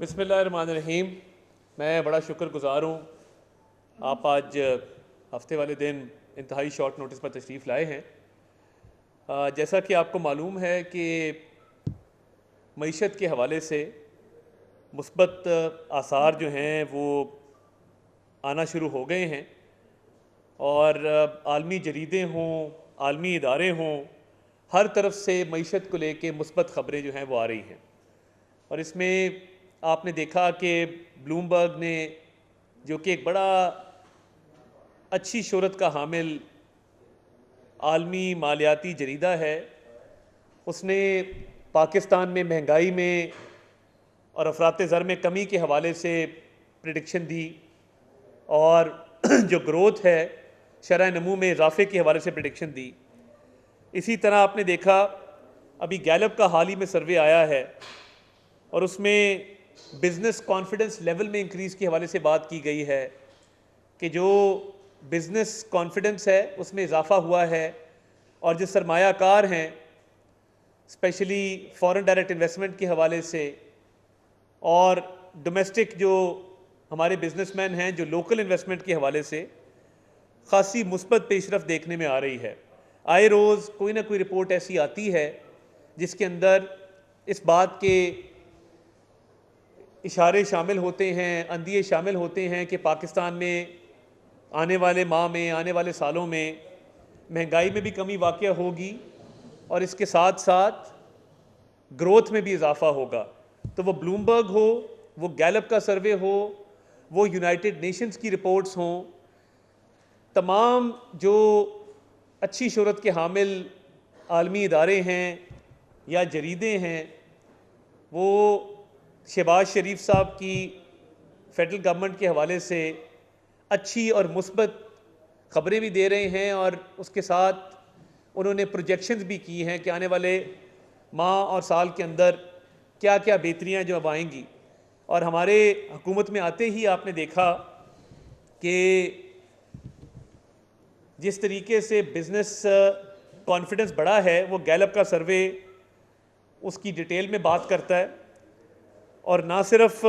बिस्मिल्लाहिर्रहमानिर्रहीम। मैं बड़ा शुक्रगुज़ार हूँ आप आज हफ्ते वाले दिन इंतहाई शॉर्ट नोटिस पर तशरीफ़ लाए हैं। जैसा कि आपको मालूम है कि मईशत के हवाले से मुस्बत आसार जो हैं वो आना शुरू हो गए हैं और आलमी जरीदे हों, आलमी इदारे हों, हर तरफ से मईशत को लेके मुस्बत ख़बरें जो हैं वो आ रही हैं। और इसमें आपने देखा कि ब्लूमबर्ग ने, जो कि एक बड़ा अच्छी शोहरत का हामिल आलमी मालियाती जरीदा है, उसने पाकिस्तान में महंगाई में और अफरात ज़र में कमी के हवाले से प्रेडिक्शन दी और जो ग्रोथ है शरह नमू में इजाफे के हवाले से प्रेडिक्शन दी। इसी तरह आपने देखा अभी गैलप का हाल ही में सर्वे आया है और उसमें बिज़नेस कॉन्फिडेंस लेवल में इंक्रीज़ के हवाले से बात की गई है कि जो बिज़नेस कॉन्फिडेंस है उसमें इजाफा हुआ है और जो सरमायाकार हैं स्पेशली फॉरेन डायरेक्ट इन्वेस्टमेंट के हवाले से और डोमेस्टिक जो हमारे बिजनेसमैन हैं जो लोकल इन्वेस्टमेंट के हवाले से खासी मुस्बत पेशरफ देखने में आ रही है। आए रोज़ कोई ना कोई रिपोर्ट ऐसी आती है जिसके अंदर इस बात के इशारे शामिल होते हैं, अंदिए शामिल होते हैं कि पाकिस्तान में आने वाले माह में, आने वाले सालों में महंगाई में भी कमी वाक़या होगी और इसके साथ साथ ग्रोथ में भी इजाफा होगा। तो वो ब्लूमबर्ग हो, वो गैलप का सर्वे हो, वो यूनाइटेड नेशंस की रिपोर्ट्स हों, तमाम जो अच्छी शोहरत के हामिल आलमी इदारे हैं या जरीदे हैं, वो शहबाज शरीफ साहब की फेडरल गवर्नमेंट के हवाले से अच्छी और मुस्बत ख़बरें भी दे रहे हैं और उसके साथ उन्होंने प्रोजेक्शंस भी की हैं कि आने वाले माह और साल के अंदर क्या क्या बेहतरियाँ जो अब आएंगी। और हमारे हुकूमत में आते ही आपने देखा कि जिस तरीके से बिज़नेस कॉन्फिडेंस बढ़ा है, वो गैलप का सर्वे उसकी डिटेल में बात करता है और ना सिर्फ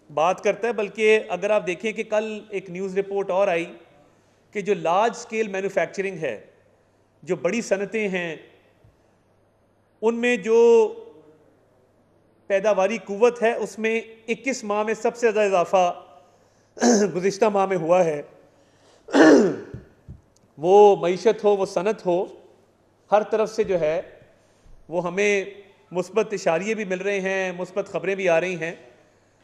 बात करता है बल्कि अगर आप देखें कि कल एक न्यूज़ रिपोर्ट और आई कि जो लार्ज स्केल मैन्युफैक्चरिंग है, जो बड़ी सनतें हैं, उनमें जो पैदावारी कुव्वत है उसमें 21 माह में सबसे ज़्यादा इजाफा गुज़िश्ता माह में हुआ है। वो मईशत हो, वो सनत हो, हर तरफ से जो है वो हमें मुस्बत इशारे भी मिल रहे हैं, मुस्बत ख़बरें भी आ रही हैं।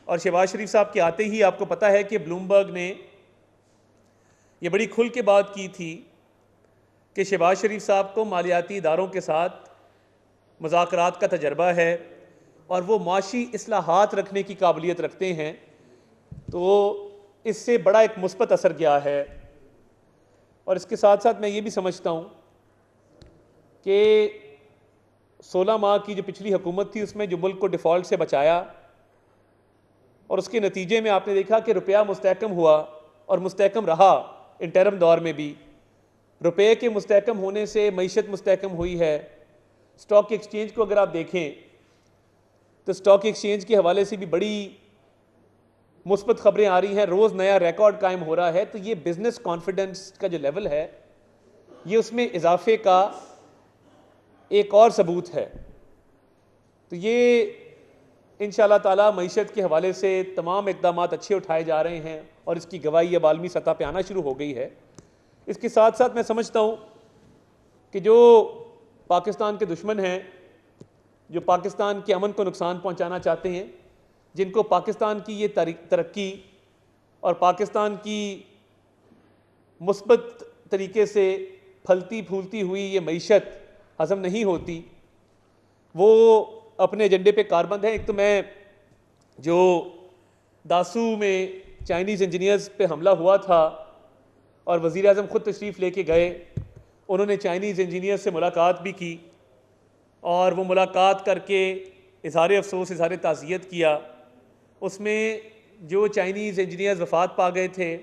और शहबाज शरीफ साहब के आते ही आपको पता है कि ब्लूमबर्ग ने ये बड़ी खुल के बात की थी कि शहबाज शरीफ साहब को मालियाती इदारों के साथ मुज़ाकरात का तजर्बा है और वो माशी इस्लाहात रखने की काबिलियत रखते हैं, तो इससे बड़ा एक मुस्बत असर गया है। और इसके साथ साथ मैं ये भी समझता हूँ कि 16 माह की जो पिछली हुकूमत थी उसमें जो मुल्क को डिफ़ॉल्ट से बचाया और उसके नतीजे में आपने देखा कि रुपया मुस्तहकम हुआ और मुस्तहकम रहा। इंटरम दौर में भी रुपये के मुस्तहकम होने से मईशत मुस्तहकम हुई है। स्टॉक एक्सचेंज को अगर आप देखें तो स्टॉक एक्सचेंज के हवाले से भी बड़ी मुस्बत खबरें आ रही हैं, रोज़ नया रिकॉर्ड कायम हो रहा है। तो ये बिज़नेस कॉन्फिडेंस का जो लेवल है ये उसमें इजाफे का एक और सबूत है। तो ये इंशाअल्लाह ताला मईशत के हवाले से तमाम इक़दाम अच्छे उठाए जा रहे हैं और इसकी गवाही अब आलमी सतह पर आना शुरू हो गई है। इसके साथ साथ मैं समझता हूँ कि जो पाकिस्तान के दुश्मन हैं, जो पाकिस्तान के अमन को नुकसान पहुँचाना चाहते हैं, जिनको पाकिस्तान की ये तरक्की और पाकिस्तान की मुस्बत तरीके से फलती फूलती हुई ये मईशत हज़म नहीं होती, वो अपने एजेंडे पे कारबंद है। एक तो मैं जो दासू में चाइनीज़ इंजीनियर्स पे हमला हुआ था और वज़ीर आज़म ख़ुद तशरीफ़ लेके गए, उन्होंने चाइनीज़ इंजीनियर से मुलाकात भी की और वो मुलाकात करके इज़हार अफसोस, इज़हार ताज़ियत किया। उसमें जो चाइनीज़ इंजीनियर्स वफ़ात पा गए थे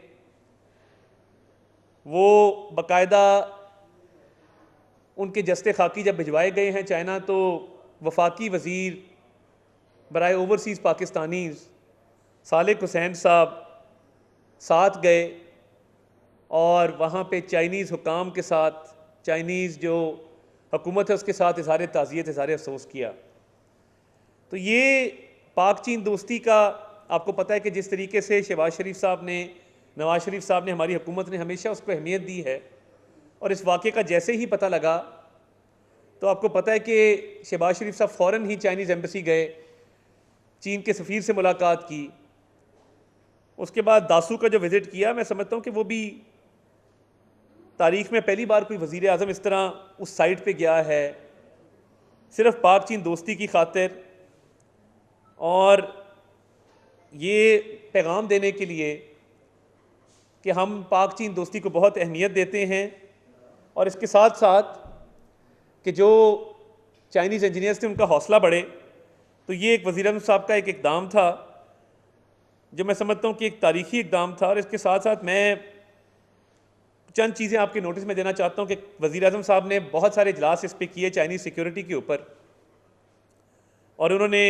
वो बाकायदा उनके जस्ते खाकी जब भिजवाए गए हैं चाइना, तो वफाकी वज़ीर बराए ओवरसीज़ पाकिस्तानीज़ सालिक हुसैन साहब साथ गए और वहाँ पे चाइनीज़ हुकाम के साथ, चाइनीज़ जो हुकूमत है उसके साथ इज़हार ताज़ियत, इज़हार अफसोस किया। तो ये पाक चीन दोस्ती का आपको पता है कि जिस तरीके से शहबाज शरीफ साहब ने, नवाज शरीफ साहब ने, हमारी हुकूमत ने हमेशा उसको अहमियत दी है। और इस वाक़े का जैसे ही पता लगा तो आपको पता है कि शहबाज शरीफ साहब फ़ौरन ही चाइनीज़ एम्बेसी गए, चीन के सफ़ीर से मुलाकात की। उसके बाद दासू का जो विज़िट किया, मैं समझता हूँ कि वो भी तारीख़ में पहली बार कोई वज़ीर आज़म इस तरह उस साइट पे गया है सिर्फ़ पाक चीन दोस्ती की खातिर, और ये पैगाम देने के लिए कि हम पाक चीन दोस्ती को बहुत अहमियत देते हैं। और इसके साथ साथ कि जो चाइनीज़ इंजीनियर्स थे उनका हौसला बढ़े, तो ये एक वज़ीर आज़म साहब का एक इक़दाम था जो मैं समझता हूँ कि एक तारीख़ी इक़दाम था। और इसके साथ साथ मैं चंद चीज़ें आपके नोटिस में देना चाहता हूँ कि वज़ीर आज़म साहब ने बहुत सारे इजलास इस पर किए चाइनीज़ सिक्योरिटी के ऊपर, और उन्होंने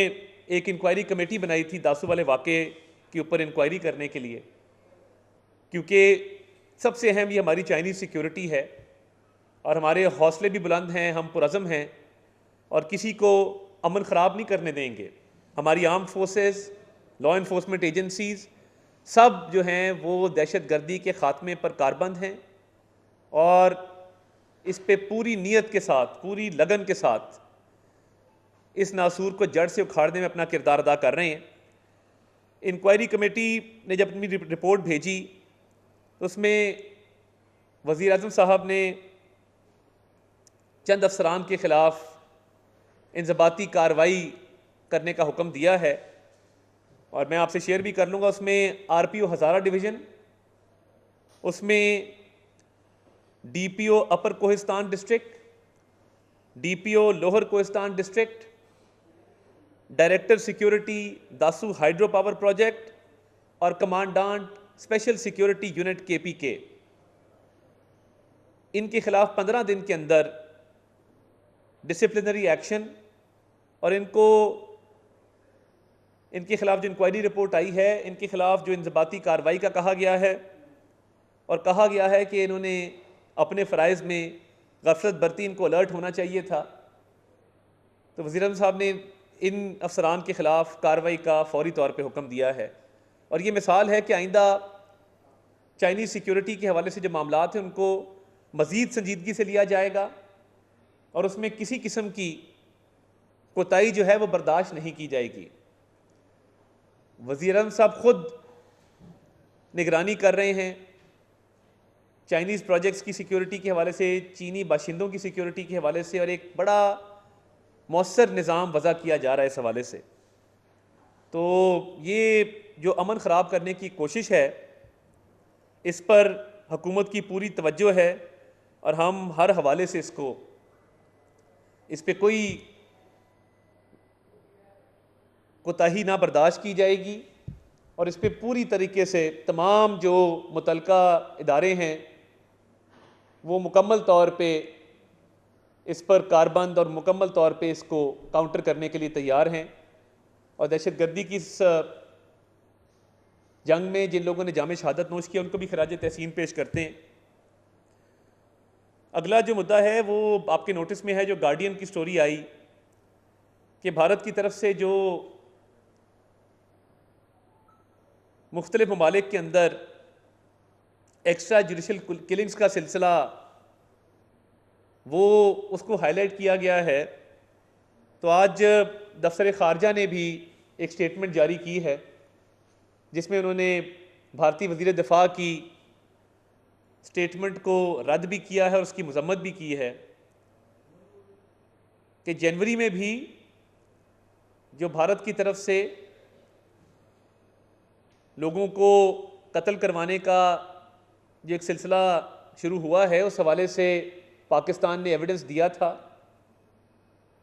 एक इंक्वायरी कमेटी बनाई थी दासू वाले वाक़े के ऊपर इंक्वायरी करने के लिए, क्योंकि सबसे अहम ये हमारी चाइनीज़ सिक्योरिटी है और हमारे हौसले भी बुलंद हैं, हम पुरज़म हैं और किसी को अमन ख़राब नहीं करने देंगे। हमारी arm forces, law enforcement agencies सब जो हैं वो दहशत गर्दी के ख़ात्मे पर कारबंद हैं और इस पे पूरी नीयत के साथ, पूरी लगन के साथ इस नासूर को जड़ से उखाड़ने में अपना किरदार अदा कर रहे हैं। इंक्वायरी कमेटी ने जब अपनी रिपोर्ट भेजी तो उसमें वज़ीर आज़म साहब ने चंद अफसरान के ख़िलाफ़ इंज़बाती कार्रवाई करने का हुक्म दिया है, और मैं आपसे शेयर भी कर लूँगा। उसमें RPO हज़ारा डिवीज़न, उसमें DPO upper Kohistan district, DPO lower Kohistan district, director security Dasu hydro power project और commandant special security unit KPK, इनके खिलाफ 15 दिन के अंदर डिसिप्लिनरी एक्शन, और इनके खिलाफ जो इंक्वायरी रिपोर्ट आई है, इनके खिलाफ जो इंज़बाती कार्रवाई का कहा गया है, और कहा गया है कि इन्होंने अपने फ़राइज़ में गफलत बरती, इनको अलर्ट होना चाहिए था। तो वज़ीर आज़म साहब ने इन अफसरान के ख़िलाफ़ कार्रवाई का फ़ौरी तौर पे हुक्म दिया है, और ये मिसाल है कि आइंदा चाइनीज़ सिक्योरिटी के हवाले से जो मामलात हैं उनको मज़ीद संजीदगी से लिया जाएगा और उसमें किसी किस्म की कोताही जो है वो बर्दाश्त नहीं की जाएगी। वज़ीर आज़म साहब खुद निगरानी कर रहे हैं चाइनीज़ प्रोजेक्ट्स की सिक्योरिटी के हवाले से, चीनी बाशिंदों की सिक्योरिटी के हवाले से, और एक बड़ा मौसर निज़ाम वज़ा किया जा रहा है इस हवाले से। तो ये जो अमन ख़राब करने की कोशिश है, इस पर हुकूमत की पूरी तवज्जो है और हम हर हवाले से इस पे कोई कोताही ना बर्दाश्त की जाएगी, और इस पे पूरी तरीके से तमाम जो मुतलका इदारे हैं वो मुकम्मल तौर पे इस पर कारबंद और मुकम्मल तौर पे इसको काउंटर करने के लिए तैयार हैं। और दहशत गर्दी की इस जंग में जिन लोगों ने जामे शहादत नोश किया उनको भी खराज तहसीन पेश करते हैं। अगला जो मुद्दा है वो आपके नोटिस में है, जो गार्डियन की स्टोरी आई कि भारत की तरफ से जो मुख्तलिफ ममालिक के अंदर एक्स्ट्रा जुडिशल किलिंग्स का सिलसिला वो उसको हाईलाइट किया गया है। तो आज दफ्तर ख़ारजा ने भी एक स्टेटमेंट जारी की है जिसमें उन्होंने भारतीय वज़ीर दिफ़ा की स्टेटमेंट को रद्द भी किया है और उसकी मज़म्मत भी की है कि जनवरी में भी जो भारत की तरफ से लोगों को कत्ल करवाने का जो एक सिलसिला शुरू हुआ है, उस हवाले से पाकिस्तान ने एविडेंस दिया था।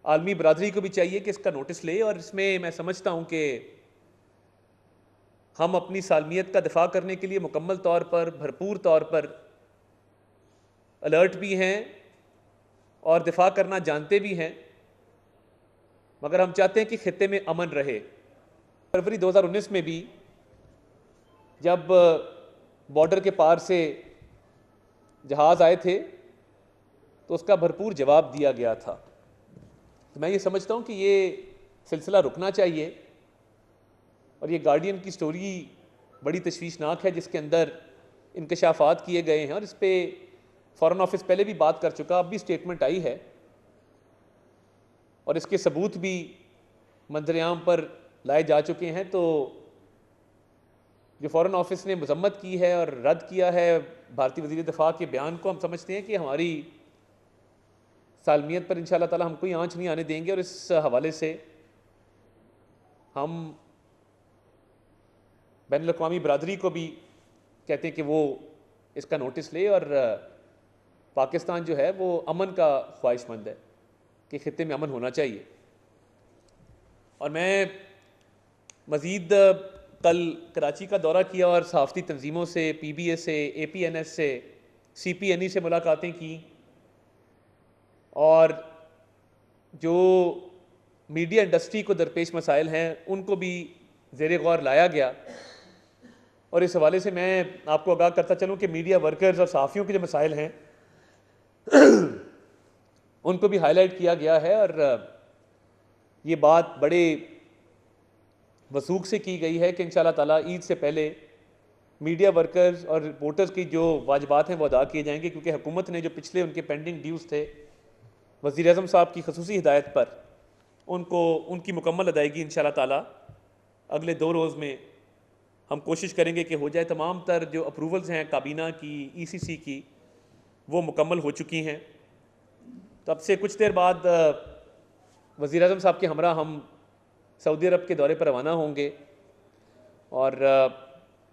आलमी बरादरी को भी चाहिए कि इसका नोटिस ले, और इसमें मैं समझता हूँ कि हम अपनी सालमियत का दिफा करने के लिए मुकम्मल तौर पर, भरपूर तौर पर अलर्ट भी हैं और दिफा करना जानते भी हैं। मगर हम चाहते हैं कि खित्ते में अमन रहे। फरवरी 2019 में भी जब बॉर्डर के पार से जहाज़ आए थे तो उसका भरपूर जवाब दिया गया था। तो मैं ये समझता हूँ कि ये सिलसिला रुकना चाहिए और ये गार्डियन की स्टोरी बड़ी तशवीशनाक है जिसके अंदर इंकशाफात किए गए हैं और इस पर फ़ॉरेन ऑफिस पहले भी बात कर चुका, अब भी स्टेटमेंट आई है और इसके सबूत भी मंजरेआम पर लाए जा चुके हैं। तो जो फ़ॉरेन ऑफिस ने मजम्मत की है और रद्द किया है भारतीय वज़ीर दिफ़ा के बयान को, हम समझते हैं कि हमारी सालमियत पर इंशाअल्लाह ताला हम कोई आंच नहीं आने देंगे और इस हवाले से हम बैनुल-अक़वामी बरादरी को भी कहते हैं कि वो इसका नोटिस ले और पाकिस्तान जो है वो अमन का ख्वाहिशमंद है कि खित्ते में अमन होना चाहिए। और मैं मज़ीद कल कराची का दौरा किया और सहाफ़ती तंजीमों से, PBA से, APNS से, CPNE से मुलाकातें की और जो मीडिया इंडस्ट्री को दरपेश मसाइल हैं उनको भी ज़ेरे गौर लाया गया। और इस हवाले से मैं आपको आगाह करता चलूँ कि मीडिया वर्कर्स और सहाफ़ियों के जो मसाइल हैं उनको भी हाईलाइट किया गया है और ये बात बड़े वसूख से की गई है कि इंशाअल्लाह ताला ईद से पहले मीडिया वर्कर्स और रिपोर्टर्स की जो वाजिबात हैं वो अदा किए जाएंगे, क्योंकि हुकूमत ने जो पिछले उनके पेंडिंग ड्यूज़ थे वज़ीर आज़म साहब की खसूसी हिदायत पर उनको उनकी मुकम्मल अदायगी इंशाअल्लाह ताला अगले 2 रोज़ में हम कोशिश करेंगे कि हो जाए। तमाम तर जो अप्रूवल्स हैं काबीना की, ECC की, वो मुकम्मल हो चुकी हैं। तब से कुछ देर बाद वज़ीर आज़म साहब के हमरा हम सऊदी अरब के दौरे पर रवाना होंगे और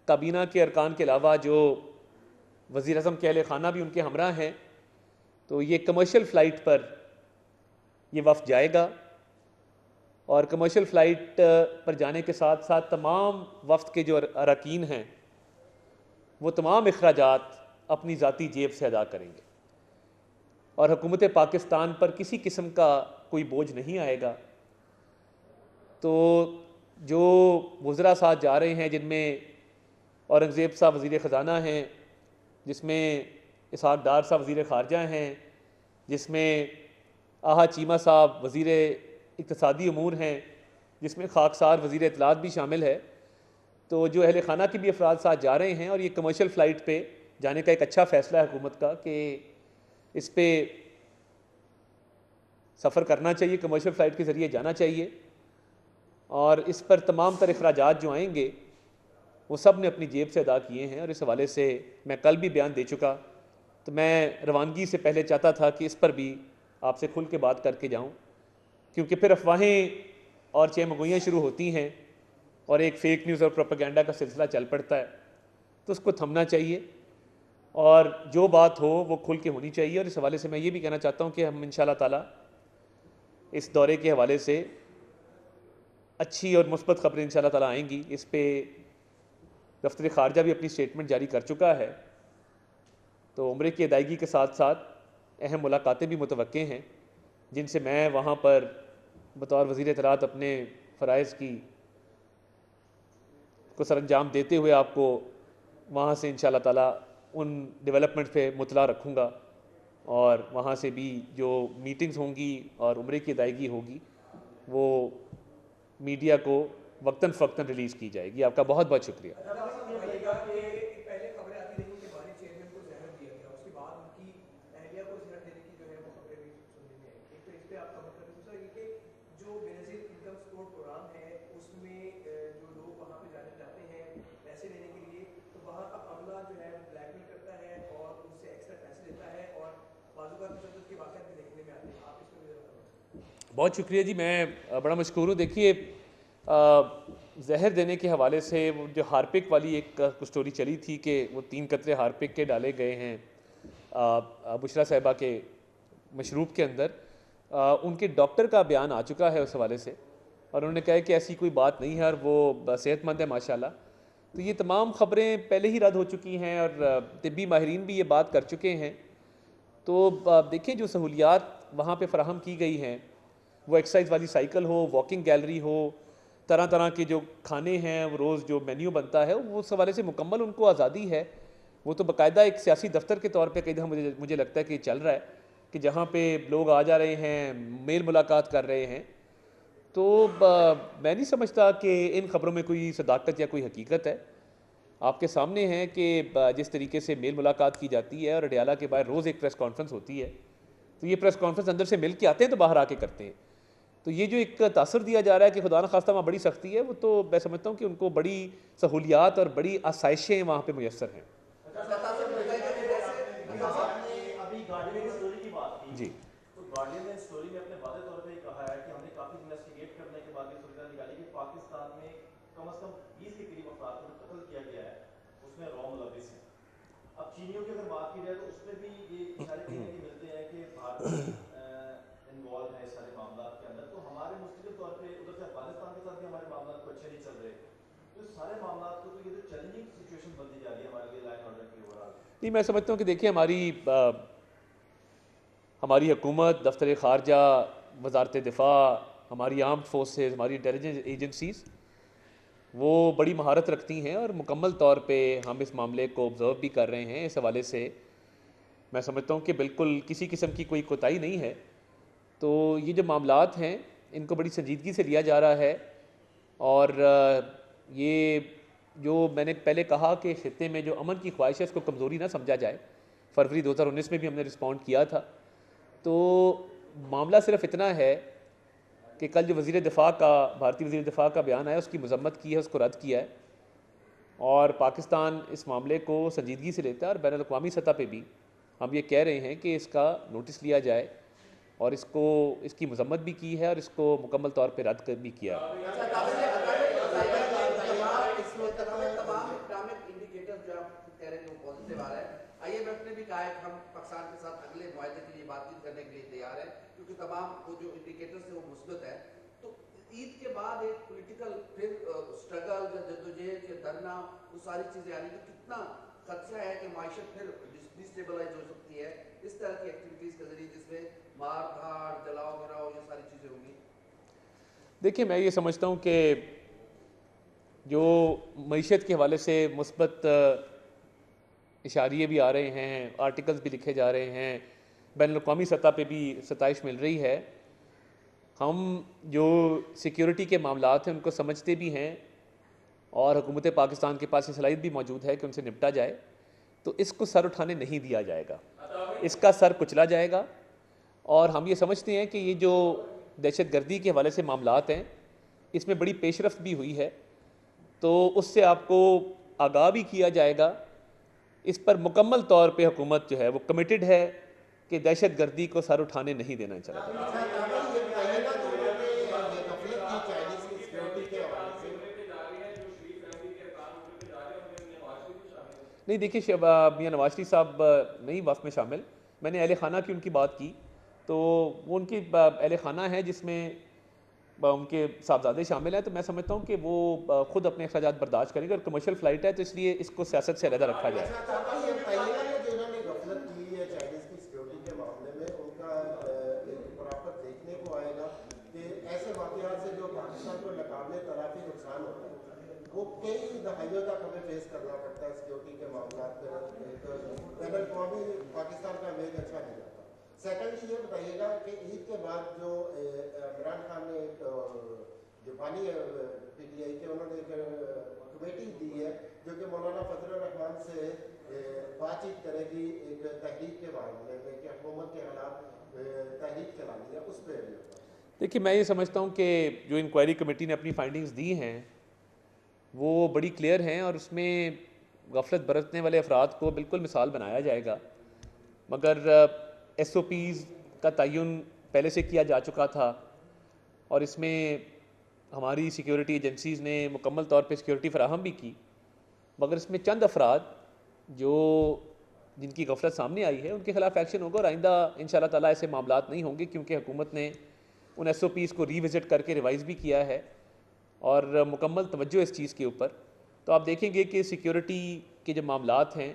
काबीना के अरकान के अलावा जो वज़ीर आज़म के अहले खाना भी उनके हमरा हैं, तो ये कमर्शियल फ़्लाइट पर ये वफ़द जाएगा और कमर्शियल फ़्लाइट पर जाने के साथ साथ तमाम वफ़द के जो अरकान हैं वो तमाम अखराजात अपनी ज़ाती जेब से अदा करेंगे और हुकूमत पाकिस्तान पर किसी किस्म का कोई बोझ नहीं आएगा। तो जो वज़रा साथ जा रहे हैं जिनमें औरंगज़ेब साहब वज़ीर ख़ज़ाना हैं, जिसमें इसहाक़ डार साहब वज़ीर ख़ारजा हैं, जिसमें आहा चीमा साहब वज़ीर इक़्तिसादी अमूर हैं, जिसमें खाकसार वज़ीर इत्तलात भी शामिल है। तो जो अहले खाना के भी अफराद साथ जा रहे हैं और ये कमर्शियल फ़्लाइट पे जाने का एक अच्छा फ़ैसला है हुकूमत का कि इस पे सफ़र करना चाहिए, कमर्शियल फ़्लाइट के ज़रिए जाना चाहिए और इस पर तमाम तर अखराजात जो आएंगे वो सब ने अपनी जेब से अदा किए हैं। और इस हवाले से मैं कल भी बयान दे चुका, तो मैं रवानगी से पहले चाहता था कि इस पर भी आपसे खुल के बात करके जाऊं, क्योंकि फिर अफवाहें और चहमगोइयाँ शुरू होती हैं और एक फ़ेक न्यूज़ और प्रोपेगेंडा का सिलसिला चल पड़ता है। तो उसको थमना चाहिए और जो बात हो वो खुल के होनी चाहिए। और इस हवाले से मैं ये भी कहना चाहता हूँ कि हम इंशाअल्लाह ताला इस दौरे के हवाले से अच्छी और मुस्बत ख़बरें इंशाअल्लाह ताला आएंगी। इस पे दफ्तर ख़ारजा भी अपनी स्टेटमेंट जारी कर चुका है। तो उम्रे की अदायगी के साथ साथ अहम मुलाकातें भी मुतवक्के हैं, जिनसे मैं वहाँ पर बतौर वज़ीर इत्तलात अपने फ़राइज़ की को सरअंजाम देते हुए आपको वहाँ से इंशाअल्लाह ताला उन डेवलपमेंट पे मुतला रखूँगा और वहाँ से भी जो मीटिंग्स होंगी और उम्रे की अदायगी होगी वो मीडिया को वक्तन फ़क्तन रिलीज़ की जाएगी। आपका बहुत बहुत शुक्रिया। बहुत शुक्रिया जी, मैं बड़ा मशकूर हूँ। देखिए जहर देने के हवाले से वो जो हार्पिक वाली एक स्टोरी चली थी कि वो 3 कतरे हार्पिक के डाले गए हैं बुशरा साहिबा के मशरूब के अंदर, उनके डॉक्टर का बयान आ चुका है उस हवाले से और उन्होंने कहा कि ऐसी कोई बात नहीं है और वो सेहतमंद है माशाल्लाह। तो ये तमाम ख़बरें पहले ही रद्द हो चुकी हैं और तिब्बी माहिरीन भी ये बात कर चुके हैं। तो देखिए जो सहूलियात वहाँ पे फ़राहम की गई हैं वो एक्सरसाइज वाली साइकिल हो, वॉकिंग गैलरी हो, तरह तरह के जो खाने हैं, वो रोज़ जो मेन्यू बनता है, वो उस हवाले से मुकम्मल उनको आज़ादी है। वो तो बाकायदा एक सियासी दफ्तर के तौर पे कई दफ़ा मुझे लगता है कि चल रहा है कि जहाँ पे लोग आ जा रहे हैं, मेल मुलाकात कर रहे हैं। तो मैं नहीं समझता कि इन ख़बरों में कोई सदाकत या कोई हकीकत है। आपके सामने है कि जिस तरीके से मेल मुलाकात की जाती है और अडयाला के बाहर रोज़ एक प्रेस कॉन्फ्रेंस होती है, तो ये प्रेस कॉन्फ्रेंस अंदर से मिल के आते हैं तो बाहर आके करते हैं। तो ये जो एक तासर दिया जा रहा है कि खुदा न खास्ता वहाँ बड़ी सख्ती है, वो तो मैं समझता हूँ कि उनको बड़ी सहूलियात और बड़ी आसाइशें वहाँ पे मुयस्सर हैं। जी, तो गार्डियन ने स्टोरी में अपने वादे तौर पे कहा है कि हमने काफी इन्वेस्टिगेट करने के बाद ये सूरत निकाली कि पाकिस्तान में कम से कम 20 के करीब अफराद को कत्ल किया गया है, उसमें रॉ मुलविस है। अब चीनियों की अगर बात की जाए तो उसमें भी ये इशारे कहीं ना कहीं मिलते हैं कि भारत इन्वॉल्व है इस सारे मामला के अंदर। तो हमारे मुस्तकिल तौर पर उधर से अफगानिस्तान के साथ भी हमारे मामला को अच्छे नहीं चल रहे, तो इस सारे मामला को तो ये तो चैलेंजिंग सिचुएशन बनती जा रही है हमारे लिए लाइन ऑर्डर की ओवरऑल। नहीं, मैं समझता हूँ कि देखिए हमारी हुकूमत, दफ्तर ख़ारजा, वजारत दिफा, हमारी आर्म्ड फोर्सेस, हमारी इंटेलिजेंस एजेंसीज़ वो बड़ी महारत रखती हैं और मुकम्मल तौर पे हम इस मामले को ऑब्ज़र्व भी कर रहे हैं। इस हवाले से मैं समझता हूँ कि बिल्कुल किसी किस्म की कोई कोताही नहीं है। तो ये जो मामलात हैं इनको बड़ी संजीदगी से लिया जा रहा है और ये जो मैंने पहले कहा कि ख़ित्ते में जो अमन की ख्वाहिश है उसको कमज़ोरी ना समझा जाए। फरवरी 2019 में भी हमने रिस्पॉन्ड किया था। तो मामला सिर्फ इतना है कि कल जो वज़ीर दिफ़ा का, भारतीय वज़ीर दिफ़ा का बयान आया, उसकी मज़म्मत की है, उसको रद्द किया है और पाकिस्तान इस मामले को संजीदगी से लेता है और बैनुल अक़वामी सतह पे भी हम ये कह रहे हैं कि इसका नोटिस लिया जाए और इसकी मज़म्मत भी की है और इसको मुकम्मल तौर पे रद्द भी किया है। IMF ने भी कहा है कि हम पाकिस्तान के साथ अगले मुआहदे के लिए बातचीत करने के लिए तैयार है क्योंकि तमाम वो जो इंडिकेटर्स है वो मुस्बत है। तो ईद के बाद एक पॉलिटिकल फिर स्ट्रगल, जद्दोजहद, धरना, वो सारी चीजें आ रही, तो कितना खदशा है कि माशत फिर डिस्टेबलाइज हो सकती है इस तरह की एक्टिविटीज के जरिए जिसमें मार धाड़, जलाओ गिराओ, ये सारी चीजें होंगी। देखिए, मैं ये समझता हूँ कि जो मईशत के हवाले से मुस्बत इशारे भी आ रहे हैं, आर्टिकल्स भी लिखे जा रहे हैं, बैनुल-अक़वामी सतह पे भी सताइश मिल रही है। हम जो सिक्योरिटी के मामलात हैं उनको समझते भी हैं और हुकूमत पाकिस्तान के पास ये सलाहियत भी मौजूद है कि उनसे निपटा जाए। तो इसको सर उठाने नहीं दिया जाएगा, इसका सर कुचला जाएगा। और हम ये समझते हैं कि ये जो दहशत गर्दी के हवाले से मामलात हैं इसमें बड़ी पेशरफ्त भी हुई है, तो उससे आपको आगाह भी किया जाएगा। इस पर मुकम्मल तौर पे हुकूमत जो है वो कमिटेड है कि दहशत गर्दी को सर उठाने नहीं देना चाहिए। नहीं, देखिए, मियां नवाज शरीफ साहब नहीं वफ़ में शामिल। मैंने अहले खाना की उनकी बात की, तो वो उनकी अहले खाना है जिसमें उनके साहबजादे शामिल हैं। तो मैं समझता हूँ कि वो ख़ुद अपने अखराजात बर्दाश्त करेंगे और कमर्शियल फ़्लाइट है तो इसलिए इसको सियासत से अलग रखा जाए। वो कई दहाइयों तक हमें फेस करना पड़ता है सिक्योरिटी के मामला में। पाकिस्तान का इमेज अच्छा नहीं जाता। सेकंडली ये बताइएगा कि ईद के बाद जो इमरान खान ने एक जो बानी PTI के उन्होंने एक कमेटी दी है जो कि मौलाना फजल रहमान से बातचीत करेगी एक तहरीक के मामले में कि हुकूमत के खिलाफ तहरीक चलानी है, उस पर। देखिए, मैं ये समझता हूँ कि जो इंक्वायरी कमेटी ने अपनी फाइंडिंग्स दी हैं वो बड़ी क्लियर हैं और उसमें गफलत बरतने वाले अफराद को बिल्कुल मिसाल बनाया जाएगा। मगर SOPs का तयन पहले से किया जा चुका था और इसमें हमारी सिक्योरिटी एजेंसीज़ ने मुकम्मल तौर पे सिक्योरिटी फराहम भी की। मगर इसमें चंद अफराद जो जिनकी गफलत सामने आई है उनके खिलाफ एक्शन होगा और आइंदा इंशाअल्लाह ताला ऐसे मामलात नहीं होंगे, क्योंकि हुकूमत ने उन SOPs को रीविज़िट करके रिवाइज़ भी किया है और मुकम्मल तवज्जो इस चीज़ के ऊपर। तो आप देखेंगे कि सिक्योरिटी के जो मामलात हैं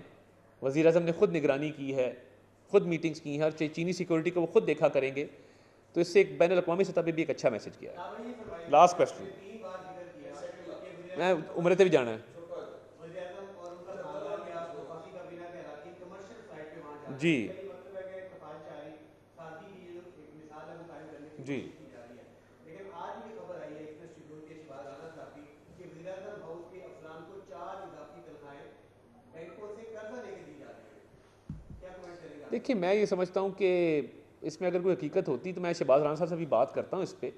वज़ीर आज़म ने ख़ुद निगरानी की है, ख़ुद मीटिंग्स की हैं और चीनी सिक्योरिटी को वो ख़ुद देखा करेंगे तो इससे एक बैन अवी सतह पर भी एक अच्छा मैसेज किया है। लास्ट क्वेश्चन, मैं उम्र से भी जाना है जी जी। देखिए, मैं ये समझता हूँ कि इसमें अगर कोई हकीकत होती तो मैं शहबाज राना साहब से भी बात करता हूँ इस पर।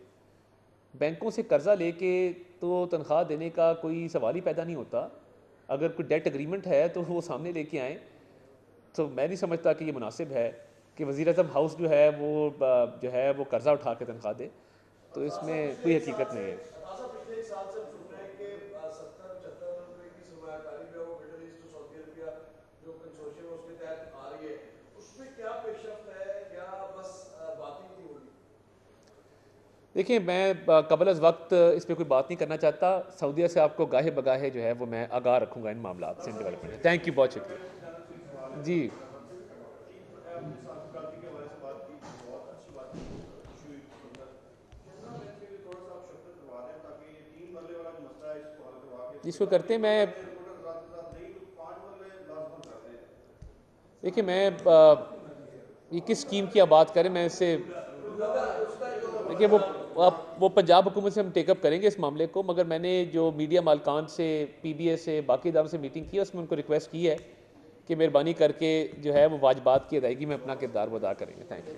बैंकों से कर्ज़ा लेके तो तनख्वाह देने का कोई सवाल ही पैदा नहीं होता। अगर कोई डेट एग्रीमेंट है तो वो सामने लेके आएँ। तो मैं नहीं समझता कि ये मुनासिब है कि वज़ीर-ए-आज़म हाउस जो है वो कर्ज़ा उठा के तनख्वाह दे। तो इसमें कोई हकीकत नहीं है। पिछले एक साल से हम सुन रहे हैं कि 70-75 रुपए की सरमायाकारी जो है वो मिडिल ईस्ट और सऊदी अरबिया जो कंसोर्शियम है उसके तहत आ रही है, उसमें क्या पेशरफ्त है या बस बातें ही होगी? देखिए, मैं कबल अज़ वक्त इस पर कोई बात नहीं करना चाहता। सऊदीया से आपको गाहे बगाहे जो है वो मैं आगाह रखूँगा इन मामलों से, इन डेवलपमेंट। थैंक यू, बहुत शुक्रिया जी। जिसको करते मैं देखिए, मैं ये किस स्कीम की आप बात करें, मैं इससे देखिए वो पंजाब हुकूमत से हम टेकअप करेंगे इस मामले को। मगर मैंने जो मीडिया मालकान से, PBA से, बाकी इदारों से मीटिंग की है, उसमें उनको रिक्वेस्ट की है कि मेहरबानी करके जो है वो वाजबात की अदायगी में अपना किरदार वो अदा करेंगे। Thank you.